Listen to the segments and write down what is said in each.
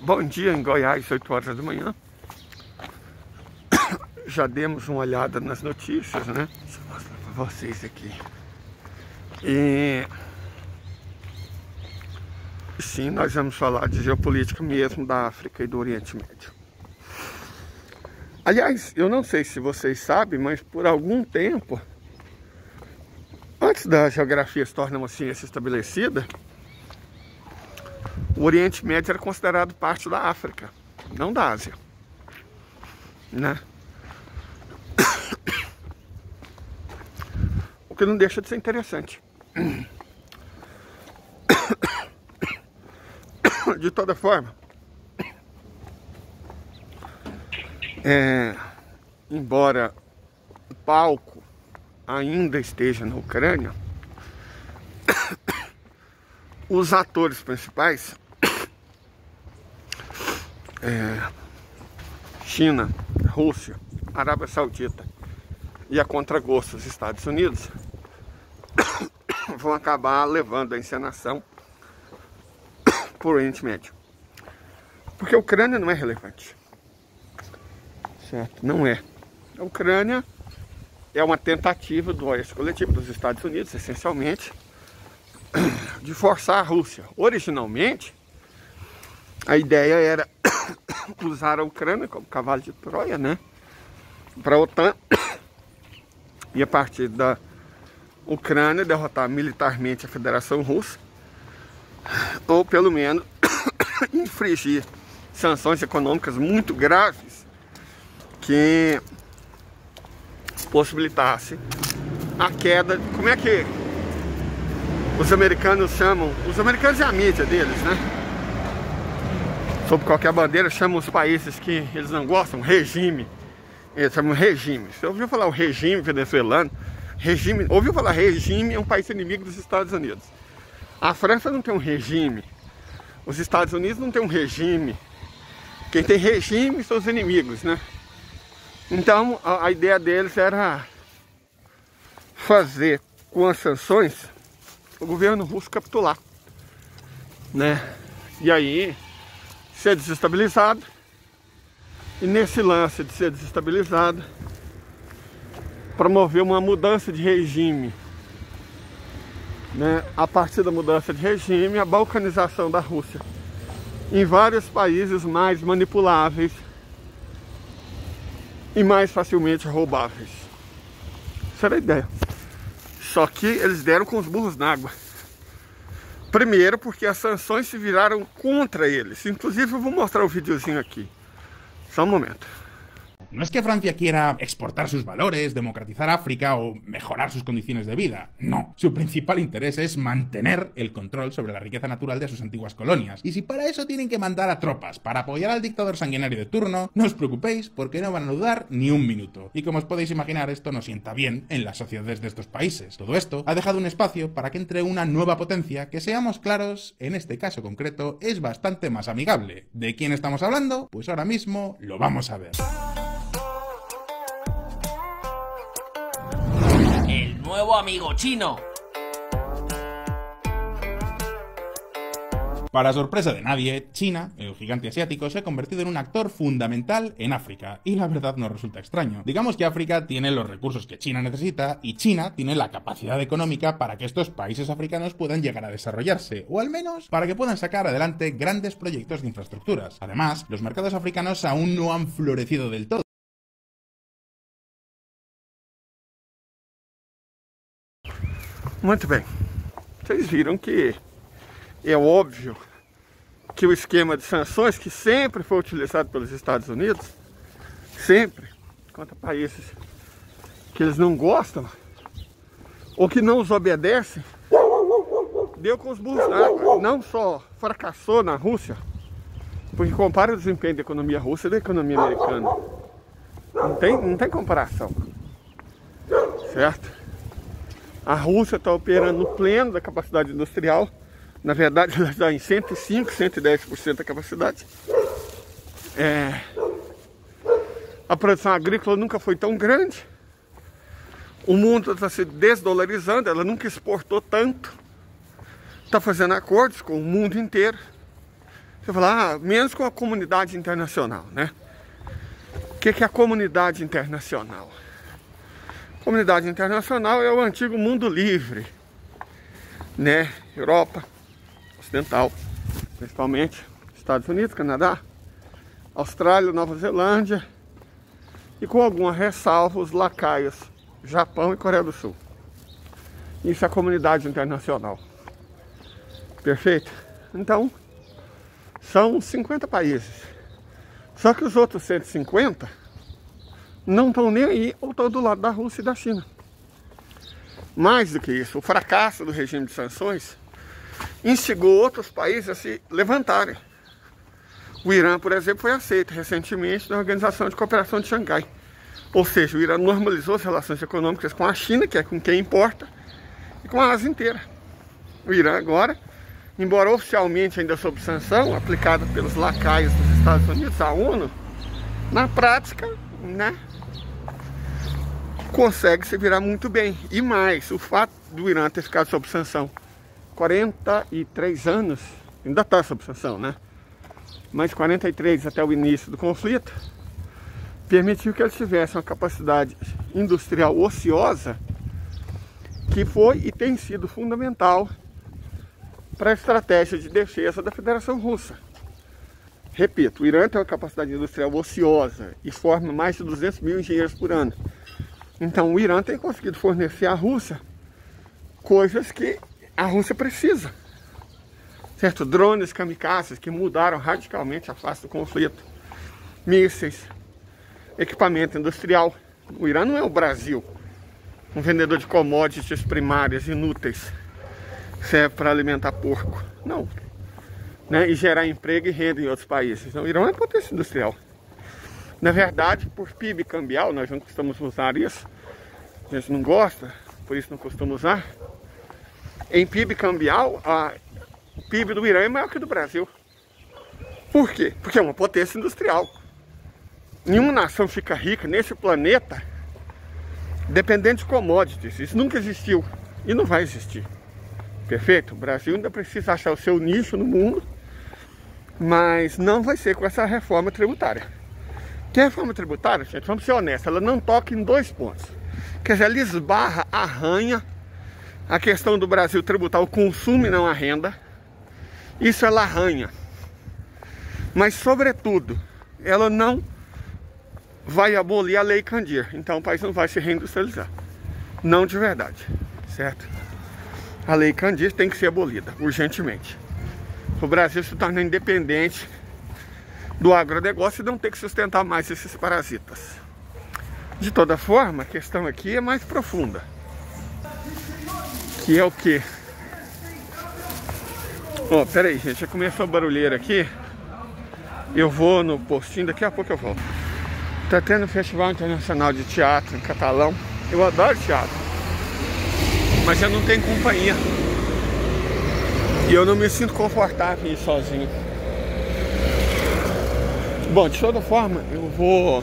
Bom dia em Goiás, 8 horas da manhã. Já demos uma olhada nas notícias, né? Deixa eu mostrar para vocês aqui. E sim, nós vamos falar de geopolítica mesmo da África e do Oriente Médio. Aliás, eu não sei se vocês sabem, mas por algum tempo, antes da geografia se tornar uma ciência estabelecida, o Oriente Médio era considerado parte da África, não da Ásia, né? O que não deixa de ser interessante. De toda forma, embora o palco ainda esteja na Ucrânia, os atores principais, China, Rússia, Arábia Saudita e a contragosto os Estados Unidos, vão acabar levando a encenação para o Oriente Médio. Porque a Ucrânia não é relevante. Certo? Não é. A Ucrânia é uma tentativa do oeste coletivo dos Estados Unidos, essencialmente, de forçar a Rússia. Originalmente, a ideia era usar a Ucrânia como cavalo de Troia, né, para a OTAN, e a partir da Ucrânia derrotar militarmente a Federação Russa, ou pelo menos infringir sanções econômicas muito graves que possibilitasse a queda. Como é que os americanos chamam, os americanos e a mídia deles, né, sob qualquer bandeira, chamam os países que eles não gostam, regime. Eles chamam regime. Você ouviu falar o regime venezuelano? Regime, ouviu falar regime, é um país inimigo dos Estados Unidos. A França não tem um regime. Os Estados Unidos não tem um regime. Quem tem regime são os inimigos, né? Então, a ideia deles era fazer com as sanções o governo russo capitular, né? E aí ser desestabilizado, e nesse lance de ser desestabilizado, promover uma mudança de regime, né? A partir da mudança de regime, a balcanização da Rússia em vários países mais manipuláveis e mais facilmente roubáveis. Essa era a ideia. Só que eles deram com os burros na água. Primeiro porque as sanções se viraram contra eles. Inclusive eu vou mostrar o videozinho aqui. Só um momento. No es que Francia quiera exportar sus valores, democratizar África o mejorar sus condiciones de vida. No, su principal interés es mantener el control sobre la riqueza natural de sus antiguas colonias. Y si para eso tienen que mandar a tropas para apoyar al dictador sanguinario de turno, no os preocupéis porque no van a dudar ni un minuto. Y como os podéis imaginar, esto no sienta bien en las sociedades de estos países. Todo esto ha dejado un espacio para que entre una nueva potencia que, seamos claros, en este caso concreto, es bastante más amigable. ¿De quién estamos hablando? Pues ahora mismo lo vamos a ver. El nuevo amigo chino. Para sorpresa de nadie, China, el gigante asiático, se ha convertido en un actor fundamental en África, y la verdad no resulta extraño. Digamos que África tiene los recursos que China necesita, y China tiene la capacidad económica para que estos países africanos puedan llegar a desarrollarse, o al menos para que puedan sacar adelante grandes proyectos de infraestructuras. Además, los mercados africanos aún no han florecido del todo. Muito bem. Vocês viram que é óbvio que o esquema de sanções que sempre foi utilizado pelos Estados Unidos, sempre, contra países que eles não gostam ou que não os obedecem, deu com os burros na água. Não só fracassou na Rússia, porque compara o desempenho da economia russa e da economia americana. Não tem comparação. Certo? A Rússia está operando no pleno da capacidade industrial. Na verdade, ela está em 105, 110% da capacidade. A produção agrícola nunca foi tão grande. O mundo está se desdolarizando, ela nunca exportou tanto. Está fazendo acordos com o mundo inteiro. Você fala, menos com a comunidade internacional, né? O que é a comunidade internacional? A comunidade internacional é o antigo mundo livre, né? Europa Ocidental, principalmente Estados Unidos, Canadá, Austrália, Nova Zelândia e com alguma ressalva os lacaios, Japão e Coreia do Sul. Isso é a comunidade internacional. Perfeito? Então, são 50 países. Só que os outros 150 não estão nem aí ou estão do lado da Rússia e da China. Mais do que isso, o fracasso do regime de sanções instigou outros países a se levantarem. O Irã, por exemplo, foi aceito recentemente na Organização de Cooperação de Xangai. Ou seja, o Irã normalizou as relações econômicas com a China, que é com quem importa, e com a Ásia inteira. O Irã agora, embora oficialmente ainda sob sanção, aplicada pelos lacaios dos Estados Unidos, a ONU, na prática, né, consegue se virar muito bem. E mais, o fato do Irã ter ficado sob sanção 43 anos, ainda está sob sanção, né? Mas 43 até o início do conflito, permitiu que eles tivessem uma capacidade industrial ociosa que foi e tem sido fundamental para a estratégia de defesa da Federação Russa. Repito, o Irã tem uma capacidade industrial ociosa e forma mais de 200 mil engenheiros por ano. Então o Irã tem conseguido fornecer à Rússia coisas que a Rússia precisa. Certo? Drones kamikazes que mudaram radicalmente a face do conflito. Mísseis, equipamento industrial. O Irã não é o Brasil, um vendedor de commodities primárias inúteis, serve para alimentar porco. Não. Né? E gerar emprego e renda em outros países. Então, o Irã é potência industrial. Na verdade, por PIB cambial, nós não costumamos usar isso. A gente não gosta, por isso não costuma usar. Em PIB cambial, o PIB do Irã é maior que o do Brasil. Por quê? Porque é uma potência industrial. Nenhuma nação fica rica nesse planeta dependendo de commodities. Isso nunca existiu e não vai existir. Perfeito? O Brasil ainda precisa achar o seu nicho no mundo, mas não vai ser com essa reforma tributária. Que reforma tributária, gente, vamos ser honestos, ela não toca em 2 pontos. Quer dizer, ela esbarra, arranha a questão do Brasil tributar o consumo e não a renda. Isso ela arranha. Mas, sobretudo, ela não vai abolir a Lei Candir. Então o país não vai se reindustrializar. Não de verdade, certo? A Lei Candir tem que ser abolida, urgentemente. O Brasil se torna independente do agronegócio e não ter que sustentar mais esses parasitas. De toda forma, a questão aqui é mais profunda. Que é o quê? Ó, pera aí, gente, já começou a barulheira aqui. Eu vou no postinho, daqui a pouco eu volto. Tá tendo um Festival Internacional de Teatro em Catalão. Eu adoro teatro, mas eu não tenho companhia. E eu não me sinto confortável em ir sozinho. Bom, de toda forma, eu vou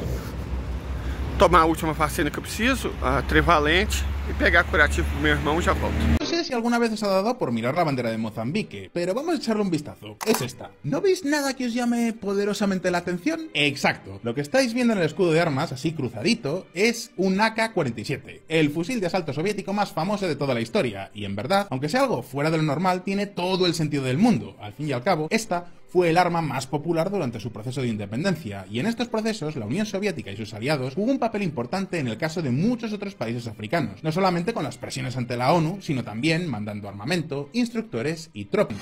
tomar a última vacina que eu preciso, a trivalente, y pegar curativo pro meu irmão y ya volto. No sé si alguna vez os ha dado por mirar la bandera de Mozambique, pero vamos a echarle un vistazo. Es esta. ¿No veis nada que os llame poderosamente la atención? Exacto. Lo que estáis viendo en el escudo de armas, así cruzadito, es un AK-47, el fusil de asalto soviético más famoso de toda la historia. Y en verdad, aunque sea algo fuera de lo normal, tiene todo el sentido del mundo. Al fin y al cabo, esta fue el arma más popular durante su proceso de independencia, y en estos procesos la Unión Soviética y sus aliados jugó un papel importante en el caso de muchos otros países africanos, no solamente con las presiones ante la ONU, sino también mandando armamento, instructores y tropas.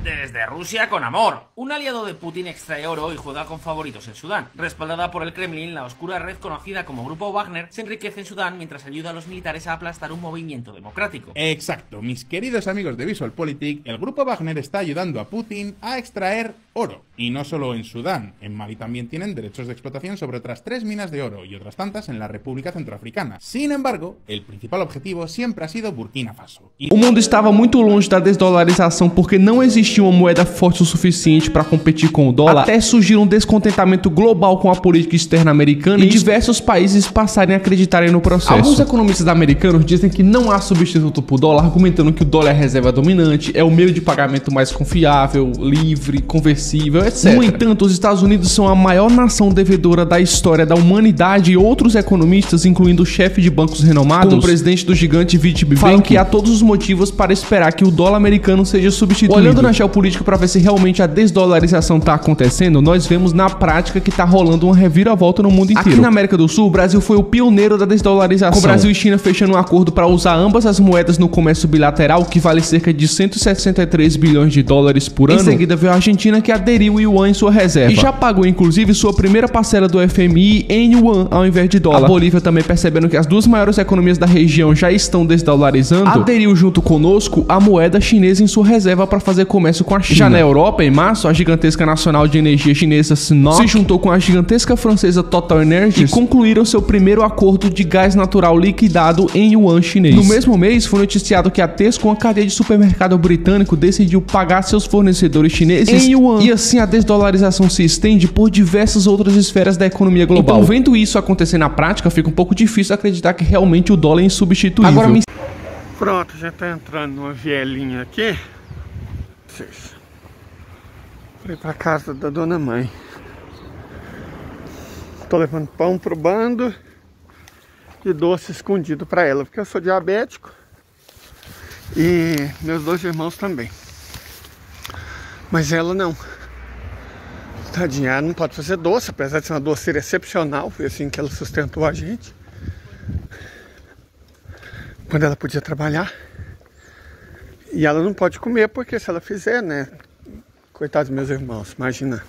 Desde Rusia con amor. Un aliado de Putin extrae oro y juega con favoritos en Sudán. Respaldada por el Kremlin, la oscura red conocida como Grupo Wagner se enriquece en Sudán mientras ayuda a los militares a aplastar un movimiento democrático. Exacto, mis queridos amigos de VisualPolitik, el Grupo Wagner está ayudando a Putin a extraer oro. Y no solo en Sudán, en Mali también tienen derechos de explotación sobre otras 3 minas de oro y otras tantas en la República Centroafricana. Sin embargo, el principal objetivo siempre ha sido Burkina Faso. O mundo estava muito longe da desdolarização porque não existia existia uma moeda forte o suficiente para competir com o dólar, até surgir um descontentamento global com a política externa americana e diversos países passarem a acreditarem no processo. Alguns economistas americanos dizem que não há substituto para o dólar, argumentando que o dólar é a reserva dominante, é o meio de pagamento mais confiável, livre, conversível, etc. No entanto, os Estados Unidos são a maior nação devedora da história da humanidade e outros economistas, incluindo o chefe de bancos renomados, como o presidente do gigante VTB, falam que há todos os motivos para esperar que o dólar americano seja substituído. Olhando na geopolítica para ver se realmente a desdolarização está acontecendo, nós vemos na prática que está rolando uma reviravolta no mundo inteiro. Aqui na América do Sul, o Brasil foi o pioneiro da desdolarização, com o Brasil e China fechando um acordo para usar ambas as moedas no comércio bilateral, que vale cerca de 163 bilhões de dólares por ano. Em seguida veio a Argentina, que aderiu o yuan em sua reserva e já pagou inclusive sua primeira parcela do FMI em yuan ao invés de dólar. A Bolívia, também percebendo que as duas maiores economias da região já estão desdolarizando, aderiu junto conosco a moeda chinesa em sua reserva para fazer comércio com a China. Já na Europa, em março, a gigantesca nacional de energia chinesa Sinopec se juntou com a gigantesca francesa Total Energies e concluíram seu primeiro acordo de gás natural liquidado em yuan chinês. No mesmo mês, foi noticiado que a Tesco, uma cadeia de supermercado britânico, decidiu pagar seus fornecedores chineses em yuan, e assim a desdolarização se estende por diversas outras esferas da economia global. Então, vendo isso acontecer na prática, fica um pouco difícil acreditar que realmente o dólar é insubstituível. Agora, pronto, já tá entrando numa vielinha aqui. Fui pra casa da dona mãe. Tô levando pão pro bando e doce escondido pra ela, porque eu sou diabético e meus dois irmãos também. Mas ela não. Tadinha, ela não pode fazer doce, apesar de ser uma doceira excepcional. Foi assim que ela sustentou a gente quando ela podia trabalhar. E ela não pode comer, porque se ela fizer, né? Coitados dos meus irmãos, imagina.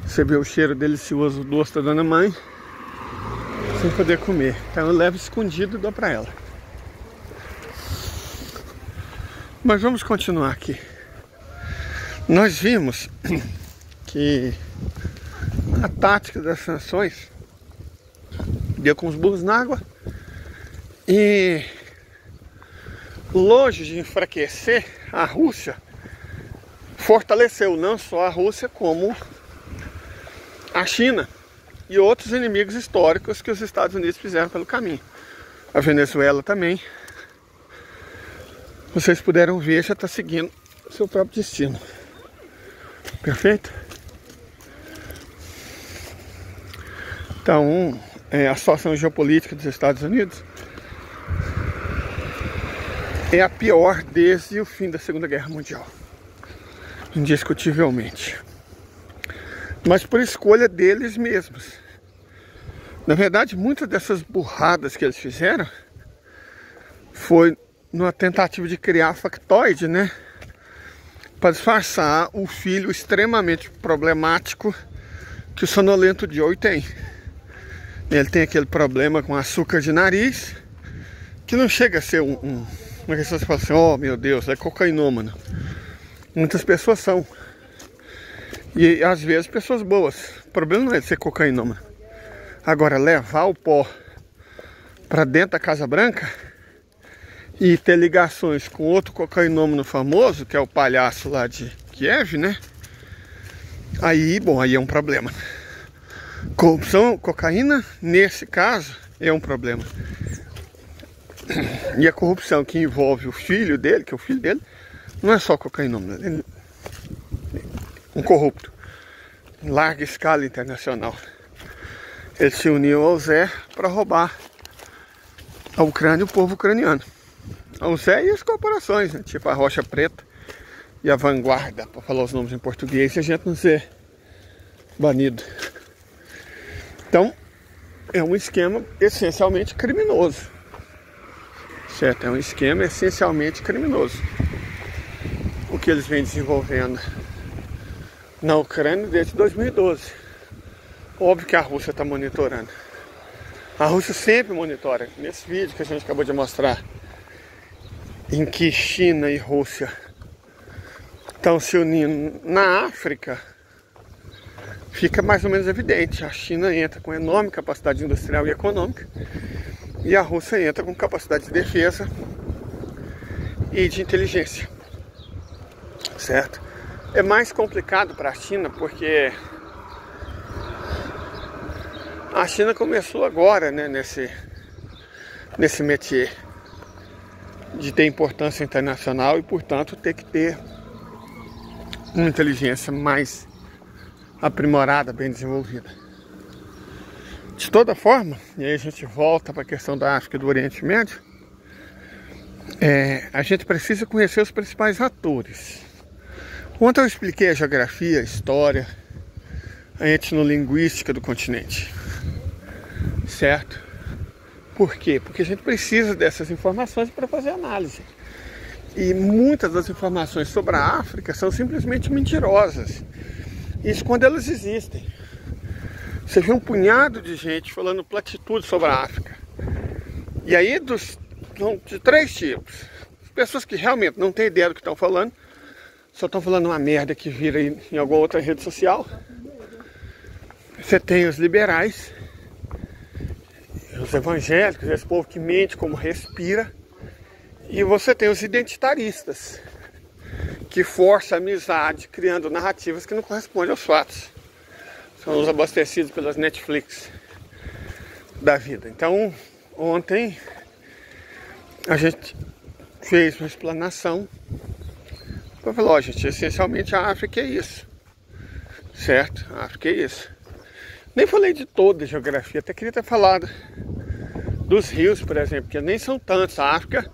Você vê o cheiro delicioso do doce da dona mãe sem poder comer. Então eu levo escondido e dou pra ela. Mas vamos continuar aqui. Nós vimos que a tática das sanções deu com os burros na água e, longe de enfraquecer a Rússia, fortaleceu não só a Rússia, como a China e outros inimigos históricos que os Estados Unidos fizeram pelo caminho. A Venezuela também. Vocês puderam ver, já está seguindo o seu próprio destino. Perfeito? Então, a situação geopolítica dos Estados Unidos é a pior desde o fim da Segunda Guerra Mundial, indiscutivelmente. Mas por escolha deles mesmos. Na verdade, muitas dessas burradas que eles fizeram foi numa tentativa de criar factoide, né? Para disfarçar o filho extremamente problemático que o sonolento Joey tem. Ele tem aquele problema com açúcar de nariz, que não chega a ser uma questão que você fala assim, oh meu Deus, é cocainômano. Muitas pessoas são. E às vezes pessoas boas. O problema não é de ser cocainômano. Agora, levar o pó para dentro da Casa Branca e ter ligações com outro cocainômano famoso, que é o palhaço lá de Kiev, né? Aí é um problema. Corrupção, cocaína, nesse caso, é um problema. E a corrupção que envolve o filho dele, que é o filho dele, não é só cocainômano, ele é um corrupto em larga escala internacional. Ele se uniu ao Zé para roubar a Ucrânia e o povo ucraniano. O Zé e as corporações, né? Tipo a Rocha Preta e a Vanguarda, para falar os nomes em português e a gente não ser banido. Então, é um esquema essencialmente criminoso. Certo? É um esquema essencialmente criminoso. O que eles vêm desenvolvendo na Ucrânia desde 2012. Óbvio que a Rússia está monitorando. A Rússia sempre monitora. Nesse vídeo que a gente acabou de mostrar, em que China e Rússia estão se unindo na África, fica mais ou menos evidente. A China entra com enorme capacidade industrial e econômica e a Rússia entra com capacidade de defesa e de inteligência. certo? É mais complicado para a China porque a China começou agora, né, nesse métier de ter importância internacional e, portanto, ter que ter uma inteligência mais aprimorada, bem desenvolvida. De toda forma, e aí a gente volta para a questão da África e do Oriente Médio, a gente precisa conhecer os principais atores. Ontem eu expliquei a geografia, a história, a etnolinguística do continente, certo? Por quê? Porque a gente precisa dessas informações para fazer análise. E muitas das informações sobre a África são simplesmente mentirosas. Isso quando elas existem. Você vê um punhado de gente falando platitude sobre a África. E aí de 3 tipos. As pessoas que realmente não têm ideia do que estão falando, só estão falando uma merda que vira em alguma outra rede social. Você tem os liberais, os evangélicos, esse povo que mente como respira. E você tem os identitaristas, que forçam a amizade, criando narrativas que não correspondem aos fatos. São os abastecidos pelas Netflix da vida. Então, ontem a gente fez uma explanação para falar, ó, gente, essencialmente a África é isso, certo? A África é isso. Nem falei de toda a geografia, até queria ter falado dos rios, por exemplo, que nem são tantos. A África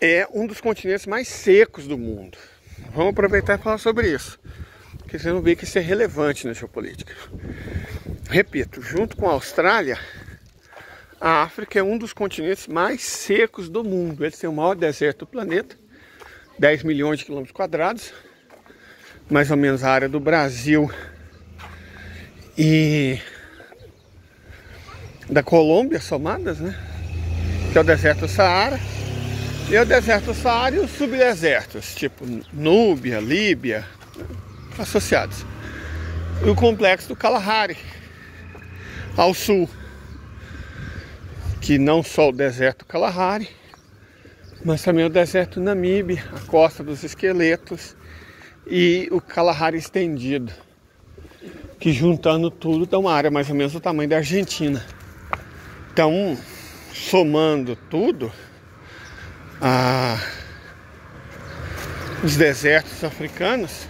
é um dos continentes mais secos do mundo. Vamos aproveitar e falar sobre isso, porque vocês vão ver que isso é relevante na geopolítica. Repito, junto com a Austrália, a África é um dos continentes mais secos do mundo. Eles têm o maior deserto do planeta, 10 milhões de quilômetros quadrados, mais ou menos a área do Brasil e da Colômbia somadas, né? Que é o deserto do Saara. E o deserto do Saara e os subdesertos, tipo Núbia, Líbia, associados. E o complexo do Kalahari, ao sul, que não só o deserto do Kalahari, mas também o deserto Namibe, a costa dos esqueletos e o Kalahari estendido, que juntando tudo dá uma área mais ou menos do tamanho da Argentina. Então, somando tudo, os desertos africanos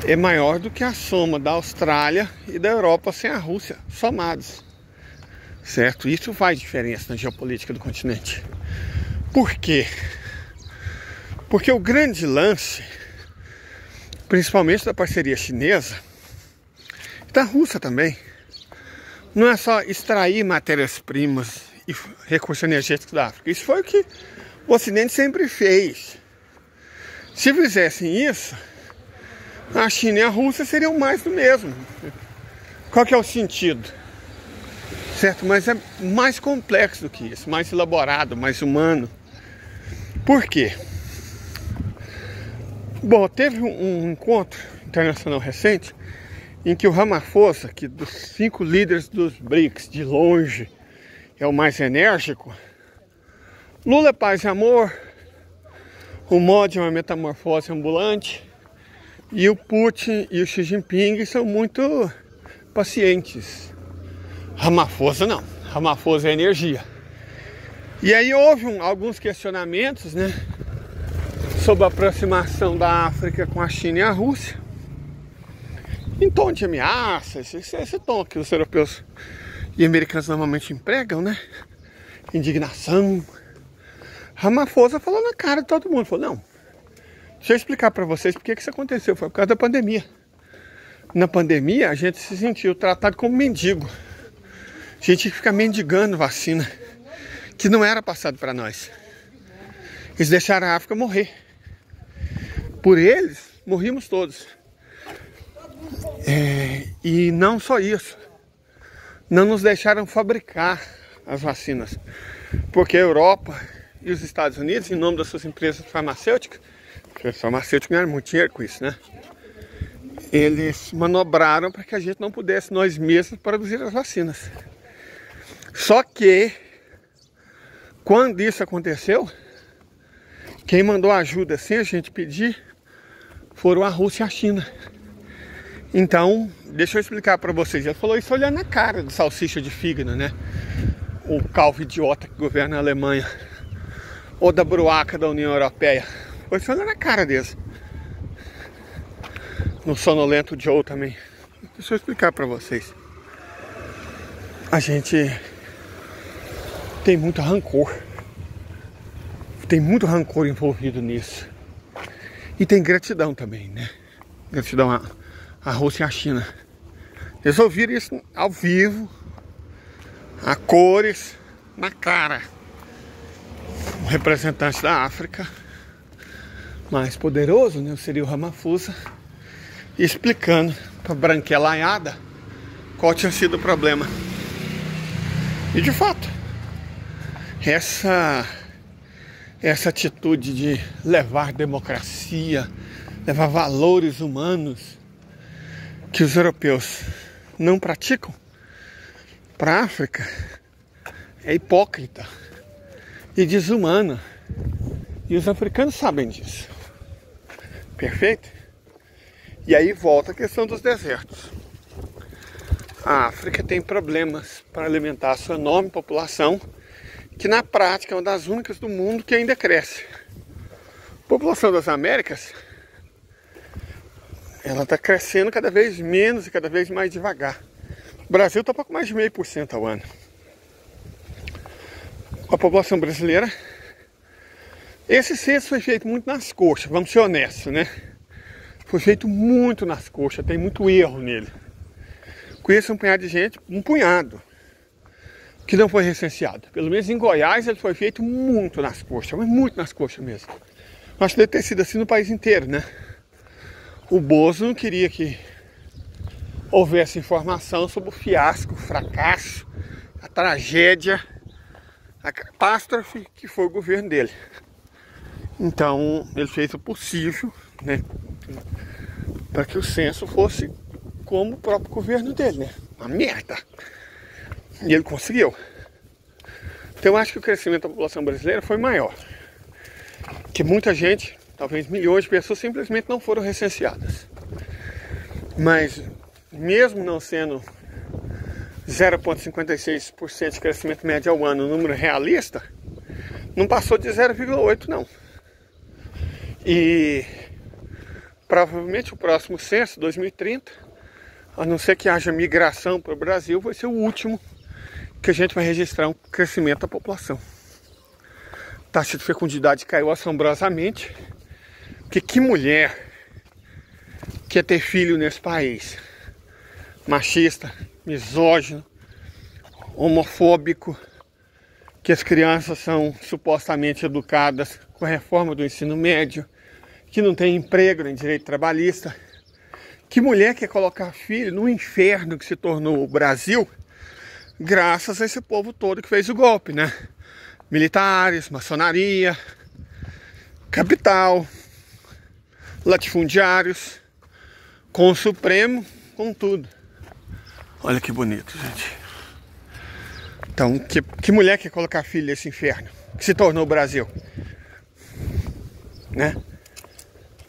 é maior do que a soma da Austrália e da Europa sem a Rússia, somados, certo? Isso faz diferença na geopolítica do continente. Por quê? Porque o grande lance, principalmente da parceria chinesa, e da Rússia também, não é só extrair matérias-primas e recursos energéticos da África. Isso foi o que o Ocidente sempre fez. Se fizessem isso, a China e a Rússia seriam mais do mesmo. Qual que é o sentido? Certo? Mas é mais complexo do que isso, mais elaborado, mais humano. Por quê? Bom, teve um encontro internacional recente em que o Ramaphosa, que dos 5 líderes dos BRICS, de longe, é o mais enérgico. Lula é paz e amor, o Modi é uma metamorfose ambulante, e o Putin e o Xi Jinping são muito pacientes. Ramaphosa não, Ramaphosa é energia. E aí houve alguns questionamentos, né, sobre a aproximação da África com a China e a Rússia, em tom de ameaça, esse tom que os europeus e americanos normalmente empregam, né? Indignação. Ramaphosa falou na cara de todo mundo, falou, não, deixa eu explicar para vocês por que isso aconteceu, foi por causa da pandemia. Na pandemia a gente se sentiu tratado como mendigo. A gente fica mendigando vacina, que não era passado para nós. Eles deixaram a África morrer. Por eles, morrimos todos. E não só isso, não nos deixaram fabricar as vacinas, porque a Europa e os Estados Unidos, em nome das suas empresas farmacêuticas, porque os farmacêuticos ganharam muito dinheiro com isso, né? Eles manobraram para que a gente não pudesse nós mesmos produzir as vacinas. Só que, quando isso aconteceu, Quem mandou ajuda sem a gente pedir foram a Rússia e a China. Então, deixa eu explicar para vocês. Ele falou isso olhando na cara do salsicha de fígado, né? O calvo idiota que governa a Alemanha. Ou da bruaca da União Europeia. Foi isso olhando na cara deles. No sonolento Joe também. Deixa eu explicar para vocês. A gente tem muito rancor. Tem muito rancor envolvido nisso. E tem gratidão também, né? Gratidão à Rússia e à China. Eles ouviram isso ao vivo, a cores, na cara. O representante da África, mais poderoso, né? Seria o Ramaphosa, explicando para a branquelaiada qual tinha sido o problema. E de fato, essa atitude de levar democracia, levar valores humanos que os europeus não praticam para a África é hipócrita e desumana. E os africanos sabem disso. Perfeito? E aí volta a questão dos desertos. A África tem problemas para alimentar a sua enorme população, que na prática é uma das únicas do mundo que ainda cresce. A população das Américas, ela está crescendo cada vez menos e cada vez mais devagar. O Brasil está pouco mais de 0,5% ao ano. A população brasileira, esse censo foi feito muito nas coxas, vamos ser honestos, né? Foi feito muito nas coxas, tem muito erro nele. Conheço um punhado de gente, que não foi recenseado. Pelo menos em Goiás ele foi feito muito nas coxas, mas muito nas coxas mesmo. Acho que deve ter sido assim no país inteiro, né? O Bozo não queria que houvesse informação sobre o fiasco, o fracasso, a tragédia, a catástrofe que foi o governo dele. Então ele fez o possível, né, para que o censo fosse como o próprio governo dele, né? Uma merda. E ele conseguiu. Então eu acho que o crescimento da população brasileira foi maior. Que muita gente, talvez milhões de pessoas, simplesmente não foram recenseadas. Mas mesmo não sendo 0,56% de crescimento médio ao ano, número realista, não passou de 0,8% não. E provavelmente o próximo censo, 2030, a não ser que haja migração para o Brasil, vai ser o último que a gente vai registrar um crescimento da população. A taxa de fecundidade caiu assombrosamente, porque que mulher quer ter filho nesse país? Machista, misógino, homofóbico, que as crianças são supostamente educadas com a reforma do ensino médio, que não tem emprego nem direito trabalhista. Que mulher quer colocar filho no inferno que se tornou o Brasil, graças a esse povo todo que fez o golpe, né? Militares, maçonaria, capital, latifundiários, com o Supremo, com tudo. Olha que bonito, gente. Então, que mulher quer colocar filho nesse inferno que se tornou o Brasil, né?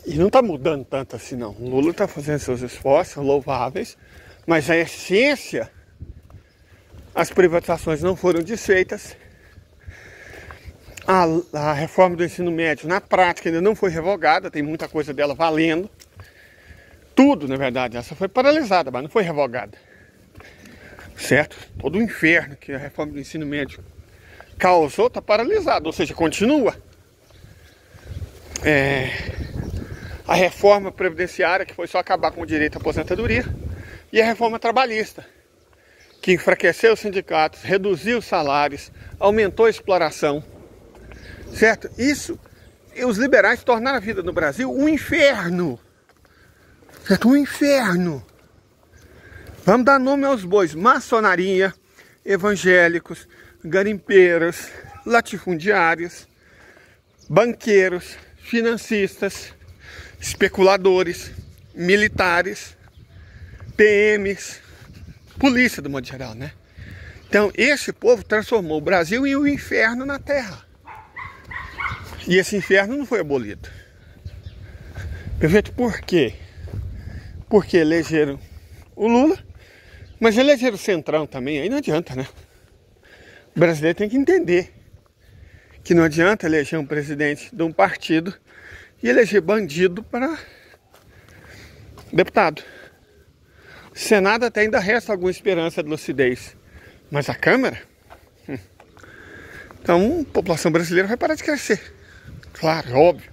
E não está mudando tanto assim não. O Lula está fazendo seus esforços louváveis, mas a essência, as privatizações não foram desfeitas. A reforma do ensino médio, na prática, ainda não foi revogada, tem muita coisa dela valendo. Tudo, na verdade, essa foi paralisada, mas não foi revogada. Certo? Todo o inferno que a reforma do ensino médio causou está paralisado, ou seja, continua. A reforma previdenciária, que foi só acabar com o direito à aposentadoria, e a reforma trabalhista, que enfraqueceu os sindicatos, reduziu os salários, aumentou a exploração, certo? Isso, os liberais tornaram a vida no Brasil um inferno, certo? Um inferno. Vamos dar nome aos bois: maçonaria, evangélicos, garimpeiros, latifundiários, banqueiros, financistas, especuladores, militares, PMs, polícia do modo geral, né? Então esse povo transformou o Brasil em um inferno na terra. E esse inferno não foi abolido. Perfeito? Por quê? Porque elegeram o Lula, mas elegeram o Centrão também, aí não adianta, né? O brasileiro tem que entender que não adianta eleger um presidente de um partido e eleger bandido para deputado. O Senado até ainda resta alguma esperança de lucidez, mas a Câmara? Então a população brasileira vai parar de crescer. Claro, óbvio,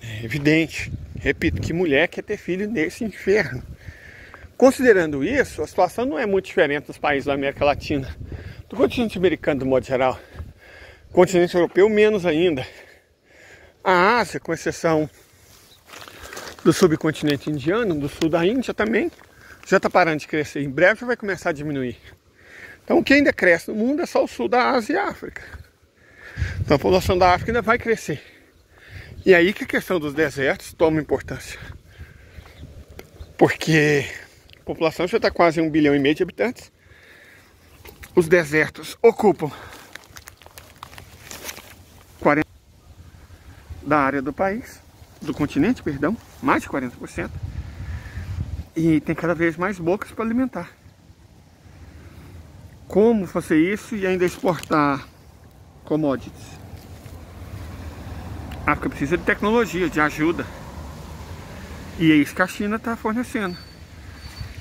é evidente. Repito, que mulher quer ter filho nesse inferno. Considerando isso, a situação não é muito diferente dos países da América Latina, do continente americano, do modo geral. O continente europeu, menos ainda. A Ásia, com exceção do subcontinente indiano, do sul da Índia também, já está parando de crescer. Em breve já vai começar a diminuir. Então o que ainda cresce no mundo é só o sul da Ásia e a África. Então a população da África ainda vai crescer. E aí que a questão dos desertos toma importância. Porque a população já está quase 1,5 bilhão de habitantes. Os desertos ocupam 40% da área do país, do continente, perdão, mais de 40%. E tem cada vez mais bocas para alimentar. Como fazer isso e ainda exportar commodities? A África precisa de tecnologia, de ajuda. E é isso que a China está fornecendo.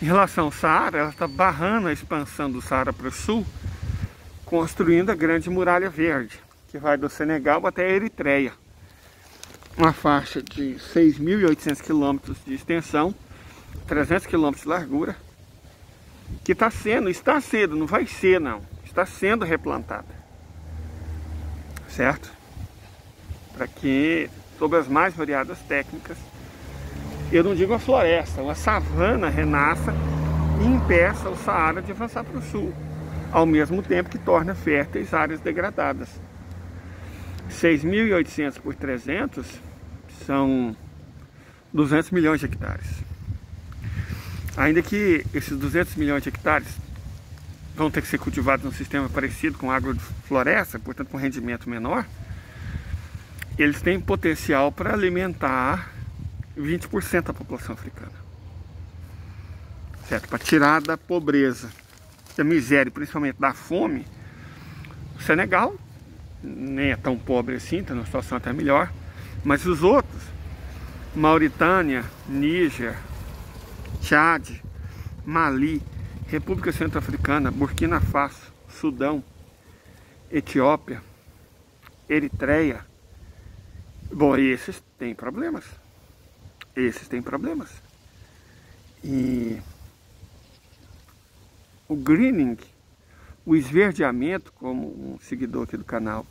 Em relação ao Saara, ela está barrando a expansão do Saara para o sul, construindo a Grande Muralha Verde, que vai do Senegal até a Eritreia. Uma faixa de 6.800 quilômetros de extensão, 300 quilômetros de largura, que está sendo, não vai ser não, está sendo replantada. Certo? Para que, sob as mais variadas técnicas, eu não digo a floresta, uma savana renasça e impeça o Saara de avançar para o sul, ao mesmo tempo que torna férteis áreas degradadas. 6.800 por 300 são 200 milhões de hectares. Ainda que esses 200 milhões de hectares vão ter que ser cultivados num sistema parecido com agrofloresta, portanto com rendimento menor, eles têm potencial para alimentar 20% da população africana. Certo? Para tirar da pobreza, da miséria, principalmente da fome. O Senegal nem é tão pobre assim, está numa situação até melhor, mas os outros, Mauritânia, Níger, Tchad, Mali, República Centro-Africana, Burkina Faso, Sudão, Etiópia, Eritreia, bom, esses têm problemas. Esses têm problemas. E o greening, o esverdeamento, como um seguidor aqui do canal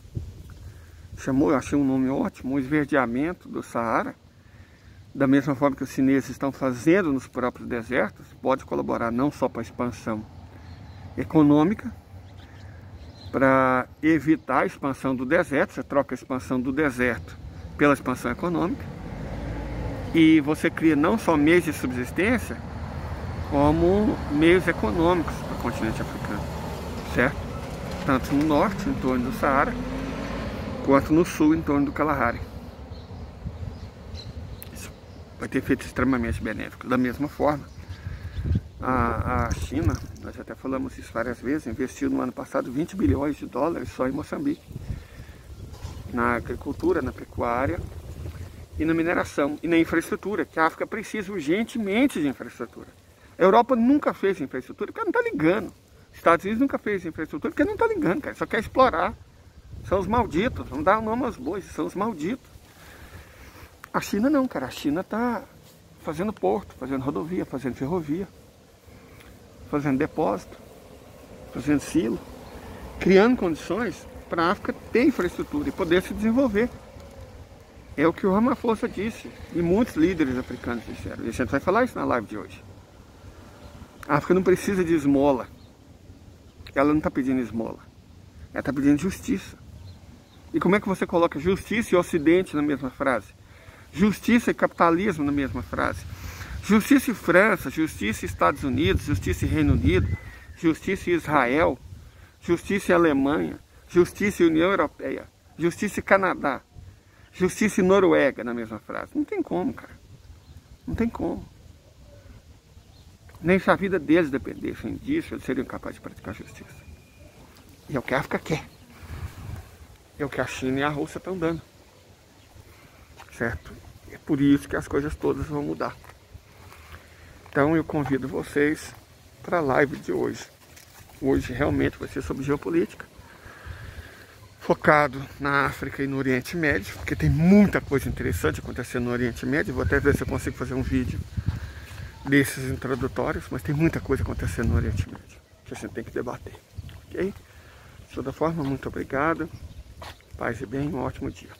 chamou, eu achei um nome ótimo, o esverdeamento do Saara, da mesma forma que os chineses estão fazendo nos próprios desertos, pode colaborar não só para a expansão econômica, para evitar a expansão do deserto, você troca a expansão do deserto pela expansão econômica, e você cria não só meios de subsistência, como meios econômicos para o continente africano, certo? Tanto no norte, em torno do Saara, quanto no sul, em torno do Kalahari. Isso vai ter efeitos extremamente benéficos. Da mesma forma, a China, nós até falamos isso várias vezes, investiu no ano passado 20 bilhões de dólares só em Moçambique, na agricultura, na pecuária e na mineração e na infraestrutura, que a África precisa urgentemente de infraestrutura. A Europa nunca fez infraestrutura porque não está ligando. Os Estados Unidos nunca fez infraestrutura porque não está ligando, cara. Só quer explorar. São os malditos. Vamos dar o nome aos bois. São os malditos. A China não, cara. A China está fazendo porto, fazendo rodovia, fazendo ferrovia, fazendo depósito, fazendo silo, criando condições para a África ter infraestrutura e poder se desenvolver. É o que o Ramaphosa disse e muitos líderes africanos disseram. E a gente vai falar isso na live de hoje. A África não precisa de esmola. Ela não está pedindo esmola. Ela está pedindo justiça. E como é que você coloca justiça e Ocidente na mesma frase? Justiça e capitalismo na mesma frase? Justiça e França, justiça e Estados Unidos, justiça e Reino Unido, justiça e Israel, justiça e Alemanha, justiça e União Europeia, justiça e Canadá. Justiça e Noruega na mesma frase. Não tem como, cara. Não tem como. Nem se a vida deles dependesse disso, eles seriam capazes de praticar justiça. E é o que a África quer. É o que a China e a Rússia estão dando. Certo? É por isso que as coisas todas vão mudar. Então eu convido vocês para a live de hoje. Hoje realmente vai ser sobre geopolítica. Focado na África e no Oriente Médio, porque tem muita coisa interessante acontecendo no Oriente Médio. Vou até ver se eu consigo fazer um vídeo desses introdutórios, mas tem muita coisa acontecendo no Oriente Médio que a gente tem que debater, ok? De toda forma, muito obrigado. Paz e bem, um ótimo dia.